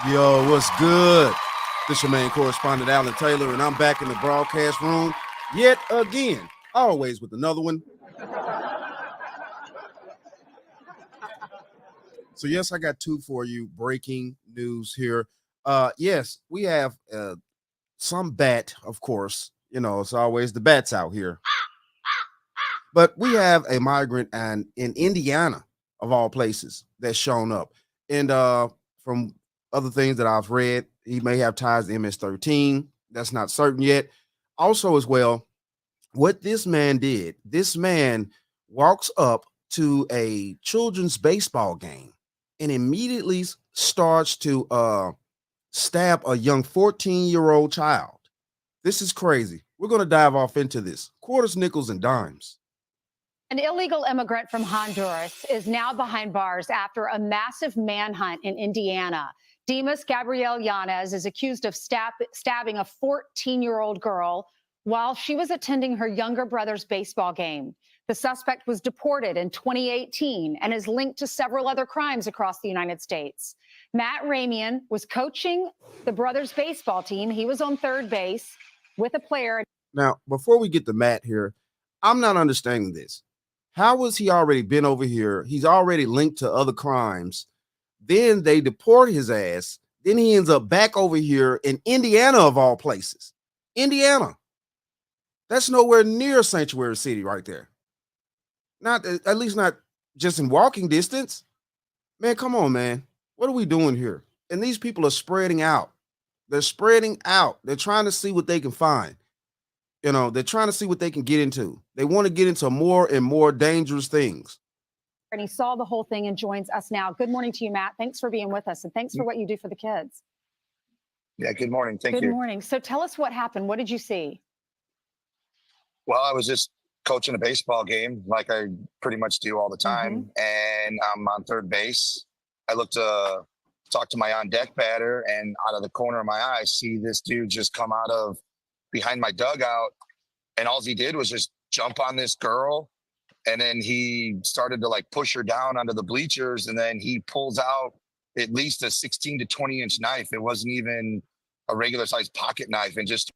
Yo, what's good? This your main correspondent, Alan Taylor, and I'm back in the broadcast room yet again, always with another one. So, yes, I got two for you. Breaking news here. Yes, we have some bat, of course. You know, it's always the bats out here. But we have a migrant and in Indiana, of all places, that's shown up. And from other things that I've read, he may have ties to MS-13. That's not certain yet. Also, as well, what this man did, this man walks up to a children's baseball game and immediately starts to stab a young 14-year-old child. This is crazy. We're going to dive off into this. Quarters, nickels, and dimes. An illegal immigrant from Honduras is now behind bars after a massive manhunt in Indiana. Dimas Gabriel Yanez is accused of stabbing a 14-year-old girl while she was attending her younger brother's baseball game. The suspect was deported in 2018 and is linked to several other crimes across the United States. Matt Ramian was coaching the brothers' baseball team. He was on third base with a player. Now, before we get to Matt here, I'm not understanding this. How has he already been over here? He's already linked to other crimes. Then they deport his ass. Then he ends up back over here in Indiana, of all places. Indiana. That's nowhere near Sanctuary City right there. Not, at least not just in walking distance. Man, come on, man. What are we doing here? And these people are spreading out. They're spreading out. They're trying to see what they can find. You know, they're trying to see what they can get into. They want to get into more and more dangerous things. And he saw the whole thing and joins us now. Good morning to you, Matt. Thanks for being with us, and thanks for what you do for the kids. Yeah, good morning. Thank you. Good morning. So tell us what happened. What did you see? Well, I was just coaching a baseball game like I pretty much do all the time, and I'm on third base. I looked to talk to my on-deck batter, and out of the corner of my eye, I see this dude just come out of behind my dugout, and all he did was just jump on this girl, and then he started to like push her down onto the bleachers, and then he pulls out at least a 16 to 20-inch knife. It wasn't even a regular sized pocket knife, and just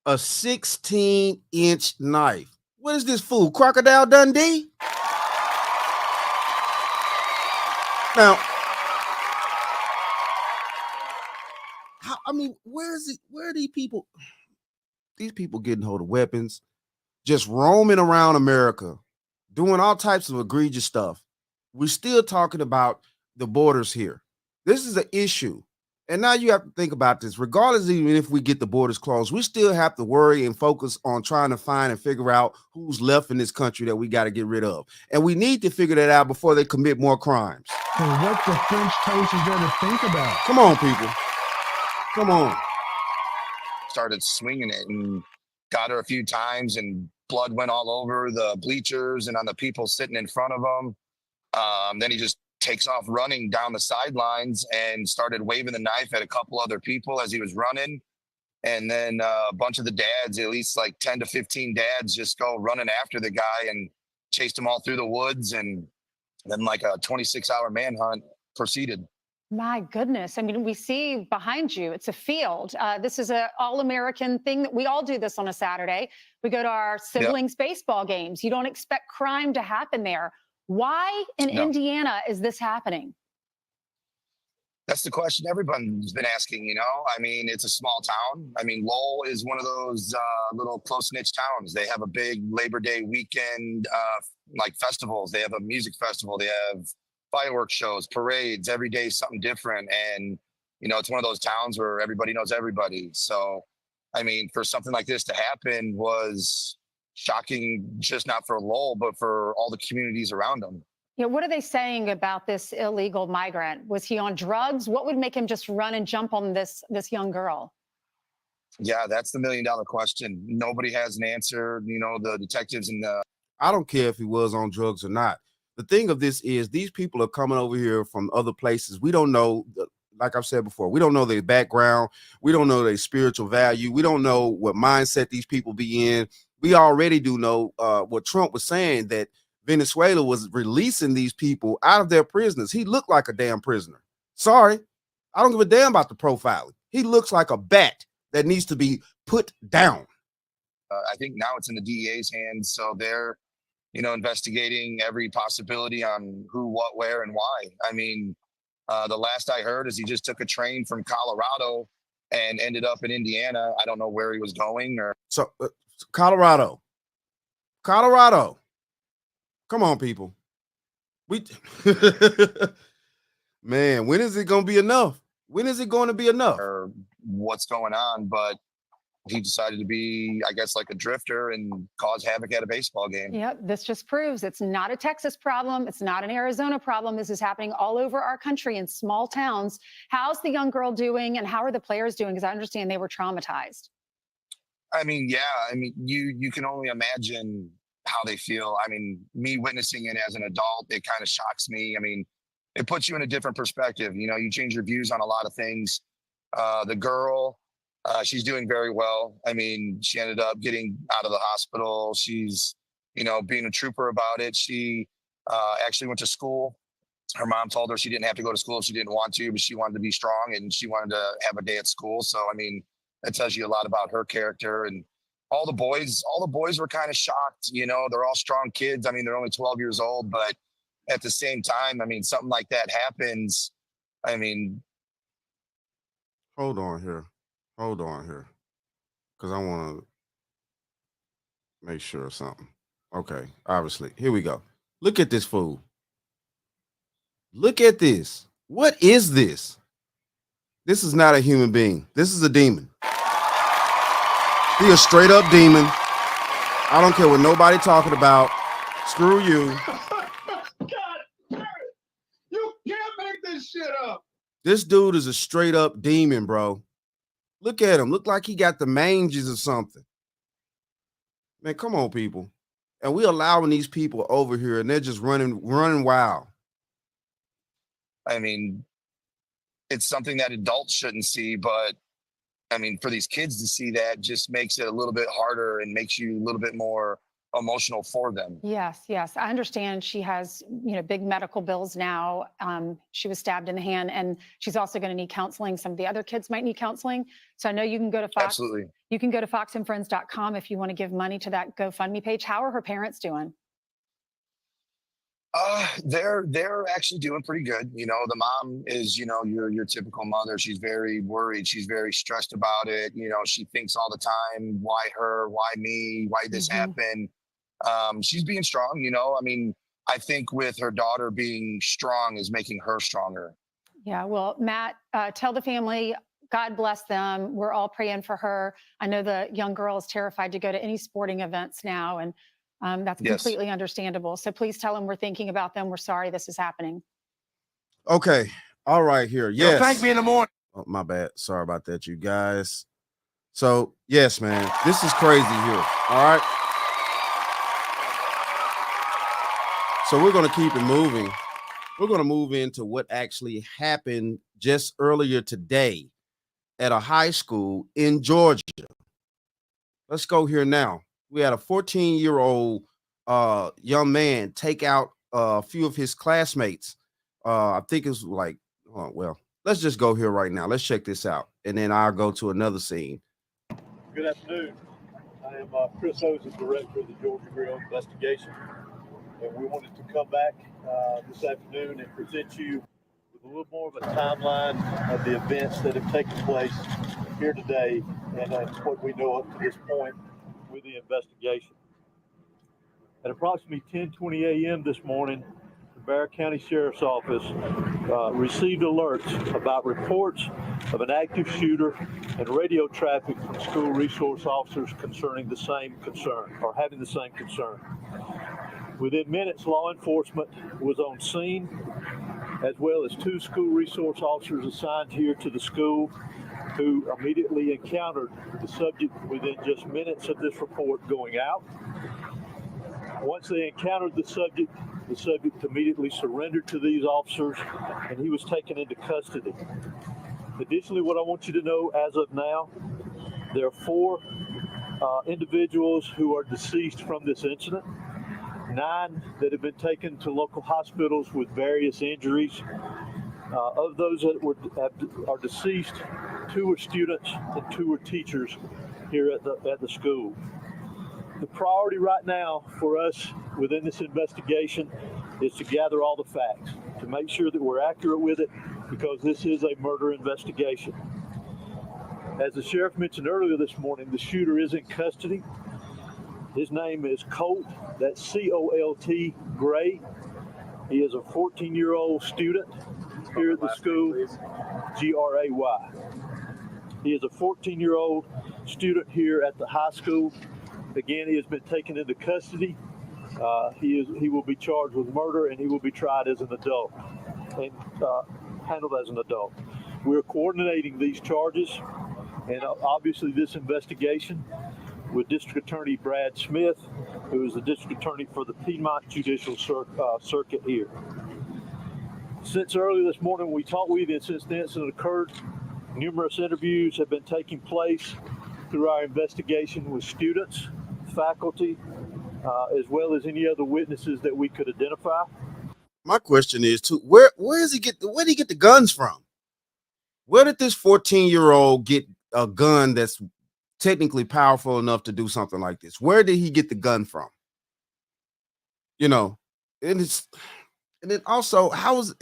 a 16-inch knife. What is this fool? Crocodile Dundee? Now, I mean, where is it? Where are these people? These people getting hold of weapons, just roaming around America, doing all types of egregious stuff. We're still talking about the borders here. This is an issue. And now you have to think about this. Regardless, even if we get the borders closed, we still have to worry and focus on trying to find and figure out who's left in this country that we got to get rid of. And we need to figure that out before they commit more crimes. So what the French toast is there to think about? Come on, people. Come on. started swinging it and got her a few times, and blood went all over the bleachers and on the people sitting in front of him. Then he just takes off running down the sidelines and started waving the knife at a couple other people as he was running. And then a bunch of the dads, at least like 10 to 15 dads, just go running after the guy and chased him all through the woods. And then like a 26-hour manhunt proceeded. My goodness. I mean, we see behind you, it's a field. This is an all-American thing that we all do this on a Saturday. We go to our siblings' baseball games. You don't expect crime to happen there. Why in Indiana is this happening? That's the question everyone's been asking, you know? I mean, it's a small town. I mean, Lowell is one of those little close-knit towns. They have a big Labor Day weekend, like festivals. They have a music festival. They have fireworks shows, parades. Every day is something different. And, you know, it's one of those towns where everybody knows everybody. So, I mean, for something like this to happen was shocking, just not for Lowell, but for all the communities around them. Yeah, what are they saying about this illegal migrant? Was he on drugs? What would make him just run and jump on this young girl? Yeah, that's the million-dollar question. Nobody has an answer. You know, the detectives and the... I don't care if he was on drugs or not. The thing of this is these people are coming over here from other places. We don't know, like I've said before, we don't know their background. We don't know their spiritual value. We don't know what mindset these people be in. We already do know what Trump was saying, that Venezuela was releasing these people out of their prisoners. He looked like a damn prisoner. Sorry, I don't give a damn about the profiling. He looks like a bat that needs to be put down. I think now it's in the DEA's hands, so they're, investigating every possibility on who, what, where, and why. I mean, the last I heard is he just took a train from Colorado and ended up in Indiana. I don't know where he was going or. So, Colorado. Come on, people. Man, when is it going to be enough? When is it going to be enough? Or what's going on, but he decided to be, I guess, like a drifter and cause havoc at a baseball game. Yep, this just proves it's not a Texas problem. It's not an Arizona problem. This is happening all over our country in small towns. How's the young girl doing, and how are the players doing? Because I understand they were traumatized. I mean, yeah. I mean, you can only imagine how they feel. I mean, me witnessing it as an adult, it kind of shocks me. I mean, it puts you in a different perspective. You change your views on a lot of things. The girl, she's doing very well. I mean, she ended up getting out of the hospital. She's, being a trooper about it. She actually went to school. Her mom told her she didn't have to go to school if she didn't want to, but she wanted to be strong and she wanted to have a day at school. So, I mean, that tells you a lot about her character. And all the boys were kind of shocked. They're all strong kids. I mean, they're only 12 years old, but at the same time, I mean, something like that happens. I mean, hold on here, because I want to make sure of something. Okay, obviously, here we go. Look at this fool. Look at this. What is this? This is not a human being. This is a demon. He a straight up demon. I don't care what nobody talking about. Screw you. God, you can't make this shit up. This dude is a straight up demon, bro. Look at him. Look like he got the manges or something. Man, come on, people. And we allowing these people over here and they're just running wild. I mean, it's something that adults shouldn't see, but I mean, for these kids to see that just makes it a little bit harder and makes you a little bit more emotional for them. Yes. I understand she has, big medical bills now. She was stabbed in the hand, and she's also going to need counseling. Some of the other kids might need counseling. So I know you can go to Fox. Absolutely. You can go to foxandfriends.com if you want to give money to that GoFundMe page. How are her parents doing? They're actually doing pretty good. The mom is, your typical mother. She's very worried. She's very stressed about it. She thinks all the time, why her, why me, why this happened. She's being strong, I mean, I think with her daughter being strong is making her stronger. Yeah. Well, Matt, tell the family, God bless them. We're all praying for her. I know the young girl is terrified to go to any sporting events now, and that's completely understandable. So please tell them we're thinking about them. We're sorry this is happening. Okay. All right, here. Yes. Thank me in the morning. Oh, my bad. Sorry about that, you guys. So, yes, man, this is crazy here. All right. So we're going to keep it moving. We're going to move into what actually happened just earlier today at a high school in Georgia. Let's go here now. We had a 14-year-old young man take out a few of his classmates. I think it was like, let's just go here right now. Let's check this out. And then I'll go to another scene. Good afternoon. I am Chris Hose, director of the Georgia Grill Investigation. And we wanted to come back this afternoon and present you with a little more of a timeline of the events that have taken place here today and what we know up to this point with the investigation. At approximately 10:20 a.m. this morning, the Bear County Sheriff's Office received alerts about reports of an active shooter and radio traffic from school resource officers concerning the same concern, or having the same concern. Within minutes, law enforcement was on scene, as well as 2 school resource officers assigned here to the school who immediately encountered the subject within just minutes of this report going out. Once they encountered the subject immediately surrendered to these officers, and he was taken into custody. Additionally, what I want you to know as of now, there are 4 individuals who are deceased from this incident. 9 that have been taken to local hospitals with various injuries. Of those that are deceased, 2 are students and 2 are teachers here at the school. The priority right now for us within this investigation is to gather all the facts, to make sure that we're accurate with it, because this is a murder investigation. As the sheriff mentioned earlier this morning, the shooter is in custody. His name is Colt, that's C-O-L-T, Gray. He is a 14-year-old student here at the school, G-R-A-Y. He is a 14-year-old student here at the high school. Again, he has been taken into custody. He will be charged with murder, and he will be tried as an adult and handled as an adult. We're coordinating these charges and obviously this investigation with District Attorney Brad Smith, who is the District Attorney for the Piedmont Judicial Circuit here. Since early this morning we talked with you, and since the incident occurred, numerous interviews have been taking place through our investigation with students, faculty, as well as any other witnesses that we could identify. My question is, too, where did he get the guns from? Where did this 14-year-old get a gun that's technically powerful enough to do something like this? Where did he get the gun from? You know, and then also, how is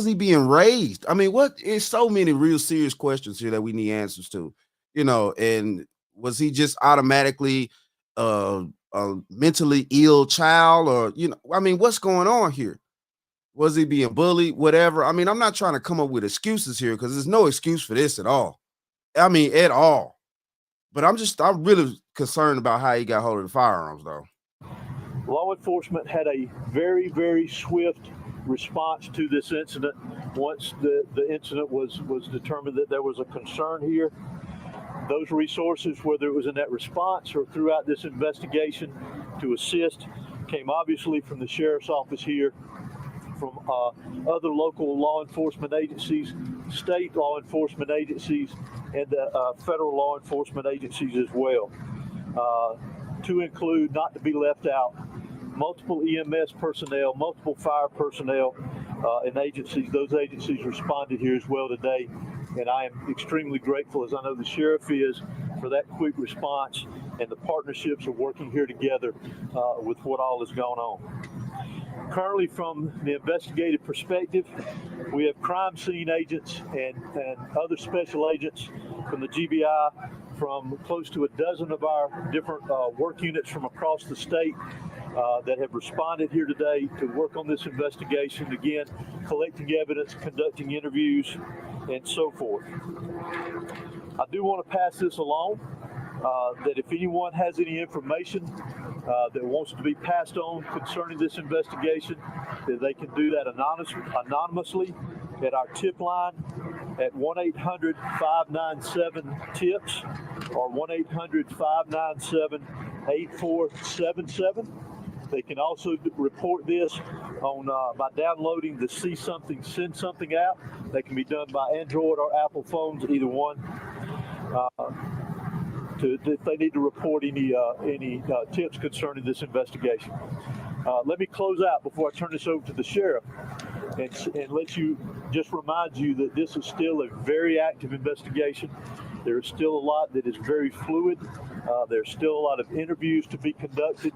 he being raised? I mean, is so many real serious questions here that we need answers to, you know, and was he just automatically a mentally ill child, or, you know, I mean, what's going on here? Was he being bullied? Whatever. I mean, I'm not trying to come up with excuses here, because there's no excuse for this at all. I mean, at all. But I'm really concerned about how he got hold of the firearms, though. Law enforcement had a very, very swift response to this incident. Once the incident was determined that there was a concern here, those resources, whether it was in that response or throughout this investigation to assist, came obviously from the sheriff's office here, from other local law enforcement agencies, state law enforcement agencies, and federal law enforcement agencies as well. To include, not to be left out, multiple EMS personnel, multiple fire personnel, and agencies. Those agencies responded here as well today, and I am extremely grateful, as I know the sheriff is, for that quick response, and the partnerships are working here together with what all has gone on. Currently, from the investigative perspective, we have crime scene agents and other special agents from the GBI, from close to a dozen of our different work units from across the state that have responded here today to work on this investigation, again, collecting evidence, conducting interviews, and so forth. I do want to pass this along, that if anyone has any information that wants to be passed on concerning this investigation, that they can do that anonymously at our tip line at 1-800-597-TIPS or 1-800-597-8477. They can also report this on by downloading the See Something, Send Something app. That can be done by Android or Apple phones, either one. If they need to report any tips concerning this investigation. Let me close out before I turn this over to the sheriff and just remind you that this is still a very active investigation. There is still a lot that is very fluid. There's still a lot of interviews to be conducted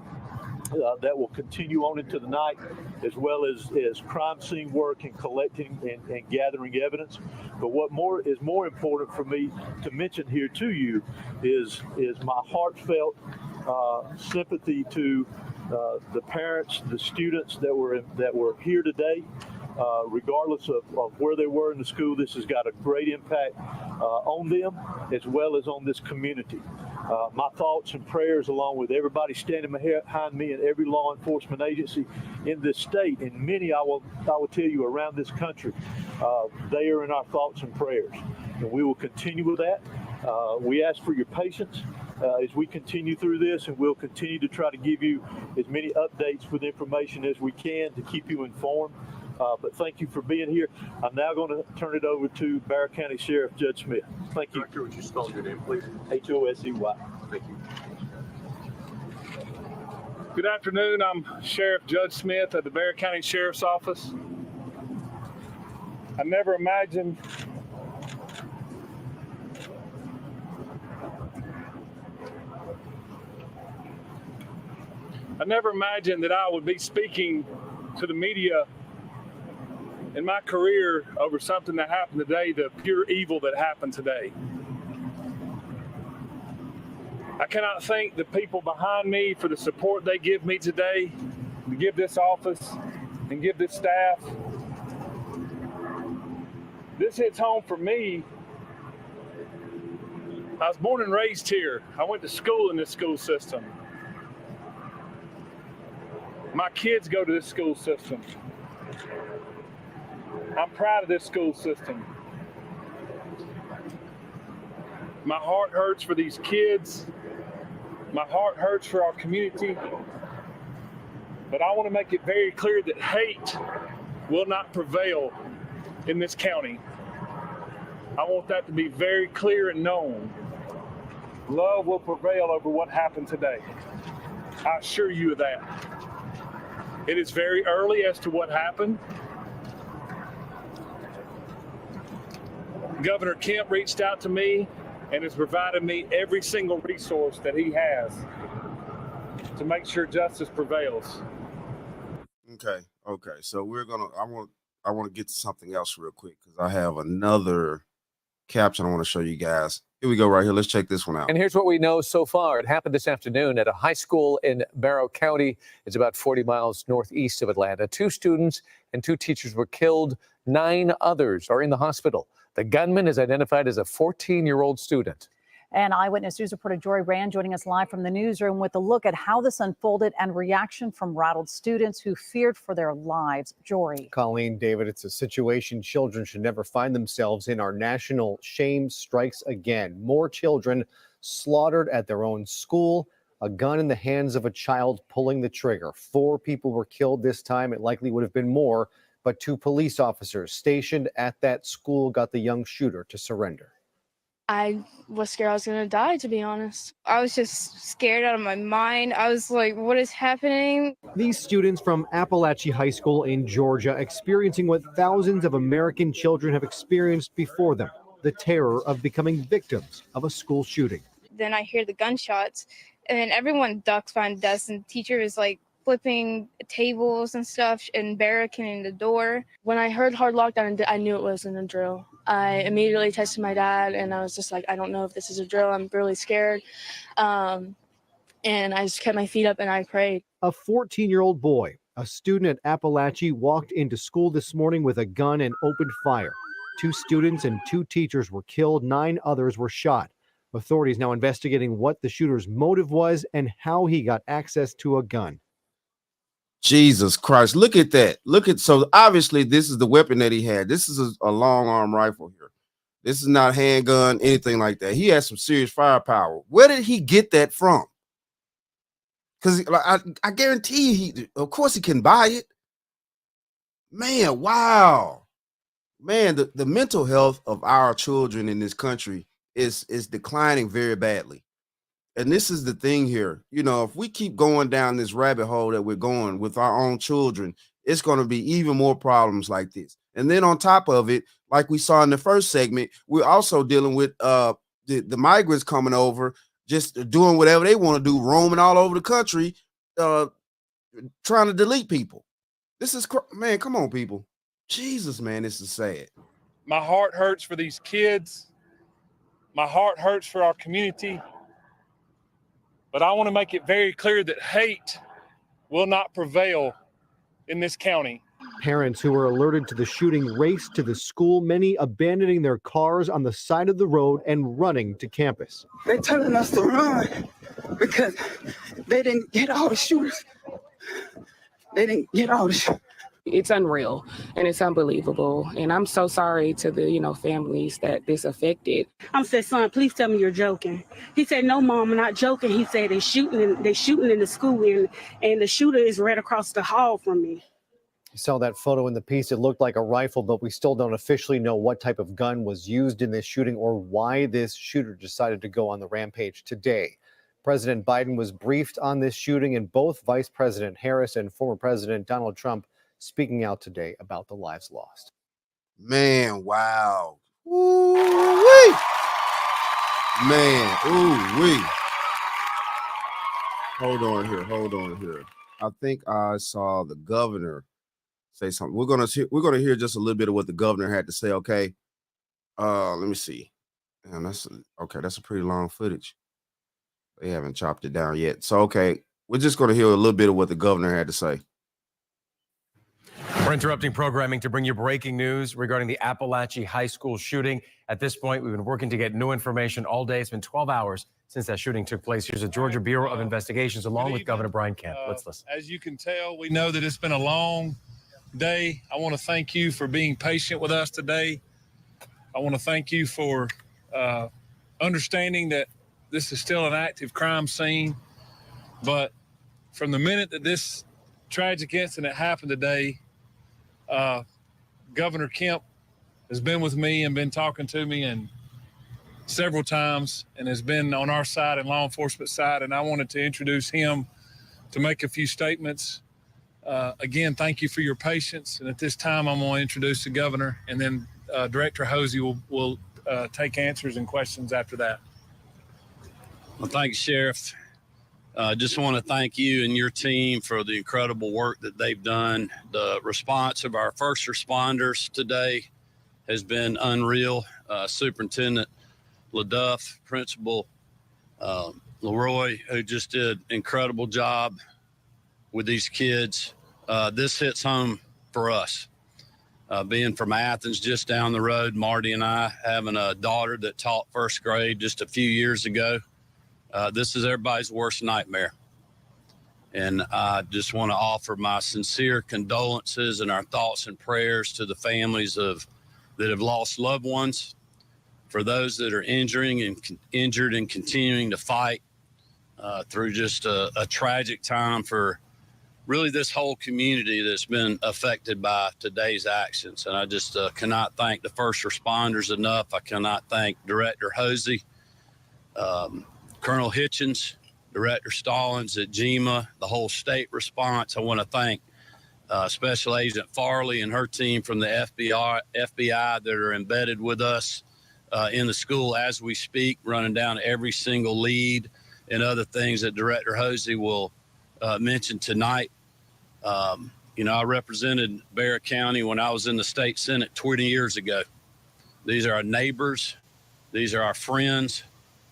that will continue on into the night, as well as crime scene work and collecting and gathering evidence. But what is more important for me to mention here to you is my heartfelt sympathy to the parents, the students that were here today. Regardless of where they were in the school, this has got a great impact on them as well as on this community. My thoughts and prayers, along with everybody standing behind me and every law enforcement agency in this state, and many I will tell you around this country, they are in our thoughts and prayers, and we will continue with that. We ask for your patience as we continue through this, and we'll continue to try to give you as many updates with information as we can to keep you informed. But thank you for being here. I'm now going to turn it over to Barrow County Sheriff Judge Smith. Thank you. Director, would you spell your name, please? H-O-S-E-Y. Thank you. Good afternoon. I'm Sheriff Judge Smith at the Bexar County Sheriff's Office. I never imagined that I would be speaking to the media in my career over something that happened today, the pure evil that happened today. I cannot thank the people behind me for the support they give me today, to give this office and give this staff. This hits home for me. I was born and raised here. I went to school in this school system. My kids go to this school system. I'm proud of this school system. My heart hurts for these kids. My heart hurts for our community. But I want to make it very clear that hate will not prevail in this county. I want that to be very clear and known. Love will prevail over what happened today. I assure you of that. It is very early as to what happened. Governor Kemp reached out to me and has provided me every single resource that he has to make sure justice prevails. Okay. So I want to get to something else real quick because I have another caption I want to show you guys. Here we go right here. Let's check this one out. And here's what we know so far. It happened this afternoon at a high school in Barrow County. It's about 40 miles northeast of Atlanta. 2 students and 2 teachers were killed. 9 others are in the hospital. The gunman is identified as a 14-year-old student. And Eyewitness News reporter Jory Rand joining us live from the newsroom with a look at how this unfolded and reaction from rattled students who feared for their lives. Jory. Colleen, David, it's a situation children should never find themselves in. Our national shame strikes again. More children slaughtered at their own school. A gun in the hands of a child pulling the trigger. 4 people were killed this time. It likely would have been more, but 2 police officers stationed at that school got the young shooter to surrender. I was scared I was going to die, to be honest. I was just scared out of my mind. I was like, what is happening? These students from Appalachia High School in Georgia experiencing what thousands of American children have experienced before them, the terror of becoming victims of a school shooting. Then I hear the gunshots, and then everyone ducks behind desks, and the teacher is like flipping tables and stuff and barricading the door. When I heard hard lockdown, I knew it wasn't a drill. I immediately texted my dad, and I was just like, I don't know if this is a drill. I'm really scared. And I just kept my feet up and I prayed. A 14-year-old boy, a student at Appalachia, walked into school this morning with a gun and opened fire. 2 students and 2 teachers were killed. 9 others were shot. Authorities now investigating what the shooter's motive was and how he got access to a gun. Jesus Christ. Look at that. So obviously this is the weapon that he had. This is a long arm rifle here. This is not a handgun, anything like that. He has some serious firepower. Where did he get that from? Because I guarantee you, of course he can buy it. Man, wow. Man, the mental health of our children in this country is declining very badly. And this is the thing here, if we keep going down this rabbit hole that we're going with our own children, it's going to be even more problems like this. And then on top of it, like we saw in the first segment, we're also dealing with the migrants coming over, just doing whatever they want to do, roaming all over the country, trying to delete people. This is, man, come on, people. Jesus, man, this is sad. My heart hurts for these kids. My heart hurts for our community. But I want to make it very clear that hate will not prevail in this county. Parents who were alerted to the shooting raced to the school, many abandoning their cars on the side of the road and running to campus. They're telling us to run because they didn't get all the shooters. It's unreal and it's unbelievable. And I'm so sorry to the, families that this affected. I said, son, please tell me you're joking. He said, no, mom, I'm not joking. He said, they're shooting in the school and the shooter is right across the hall from me. You saw that photo in the piece. It looked like a rifle, but we still don't officially know what type of gun was used in this shooting or why this shooter decided to go on the rampage today. President Biden was briefed on this shooting, and both Vice President Harris and former President Donald Trump speaking out today about the lives lost. Man, wow. Ooh-wee. Man, ooh-wee. Hold on here. I think I saw the governor say something. We're gonna hear just a little bit of what the governor had to say. Okay, let me see. And that's a pretty long footage. They haven't chopped it down yet. So okay, we're just gonna hear a little bit of what the governor had to say. We're interrupting programming to bring you breaking news regarding the Appalachia High School shooting. At this point, we've been working to get new information all day. It's been 12 hours since that shooting took place. Here's the Georgia Bureau of Investigations along with Governor Brian Kemp. Let's listen. As you can tell, we know that it's been a long day. I want to thank you for being patient with us today. I want to thank you for understanding that this is still an active crime scene. But from the minute that this tragic incident happened today, Governor Kemp has been with me and been talking to me and several times and has been on our side and law enforcement side. And I wanted to introduce him to make a few statements. Again, thank you for your patience. And at this time, I'm going to introduce the governor, and then Director Hosey will take answers and questions after that. Well, thank you, Sheriff. Just want to thank you and your team for the incredible work that they've done. The response of our first responders today has been unreal. Superintendent LaDuff, Principal Leroy, who just did an incredible job with these kids. This hits home for us. Being from Athens, just down the road, Marty and I, having a daughter that taught first grade just a few years ago. This is everybody's worst nightmare. And I just want to offer my sincere condolences and our thoughts and prayers to the families that have lost loved ones, for those that are injured and continuing to fight through just a tragic time for really this whole community that's been affected by today's actions. And I just cannot thank the first responders enough. I cannot thank Director Hosey, Colonel Hitchens, Director Stallings at GEMA, the whole state response. I want to thank Special Agent Farley and her team from the FBI that are embedded with us in the school as we speak, running down every single lead and other things that Director Hosey will mention tonight. I represented Bexar County when I was in the state Senate 20 years ago. These are our neighbors. These are our friends.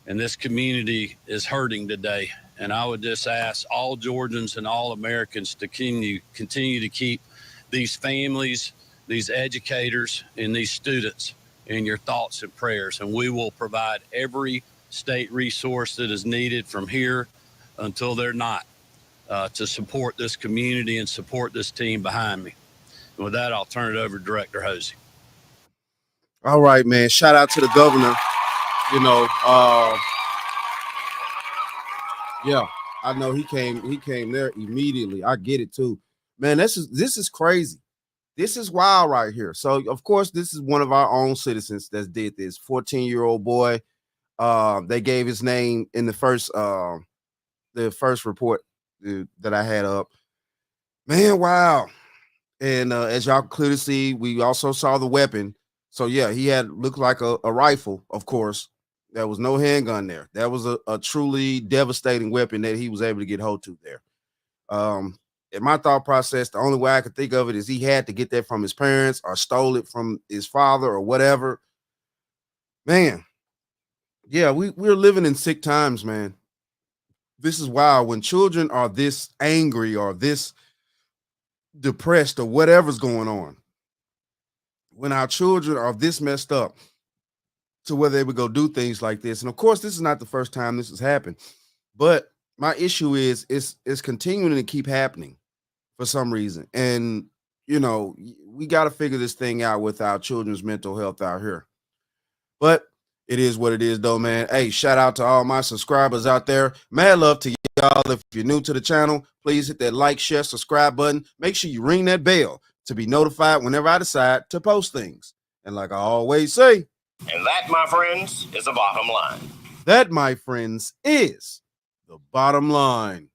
And this community is hurting today. And I would just ask all Georgians and all Americans to continue to keep these families, these educators, and these students in your thoughts and prayers. And we will provide every state resource that is needed from here until they're not, to support this community and support this team behind me. And with that, I'll turn it over to Director Hosey. All right, man. Shout out to the governor. Yeah, I know he came there immediately. I get it too. Man, this is crazy. This is wild right here. So, of course, this is one of our own citizens that did this. 14-year-old boy. They gave his name in the first report that I had up. Man, wow. And as y'all clearly see, we also saw the weapon. So, yeah, he looked like a rifle, of course. There was no handgun there. That was a truly devastating weapon that he was able to get hold to there. In my thought process, the only way I could think of it is he had to get that from his parents or stole it from his father or whatever. Man, yeah, we're living in sick times, man. This is wild. When children are this angry or this depressed or whatever's going on, when our children are this messed up to where they would go do things like this. And of course, this is not the first time this has happened, but my issue is it's continuing to keep happening for some reason. And, we got to figure this thing out with our children's mental health out here. But it is what it is, though, man. Hey, shout out to all my subscribers out there. Mad love to y'all. If you're new to the channel, please hit that like, share, subscribe button. Make sure you ring that bell to be notified whenever I decide to post things. And like I always say, and that, my friends, is the bottom line. That, my friends, is the bottom line.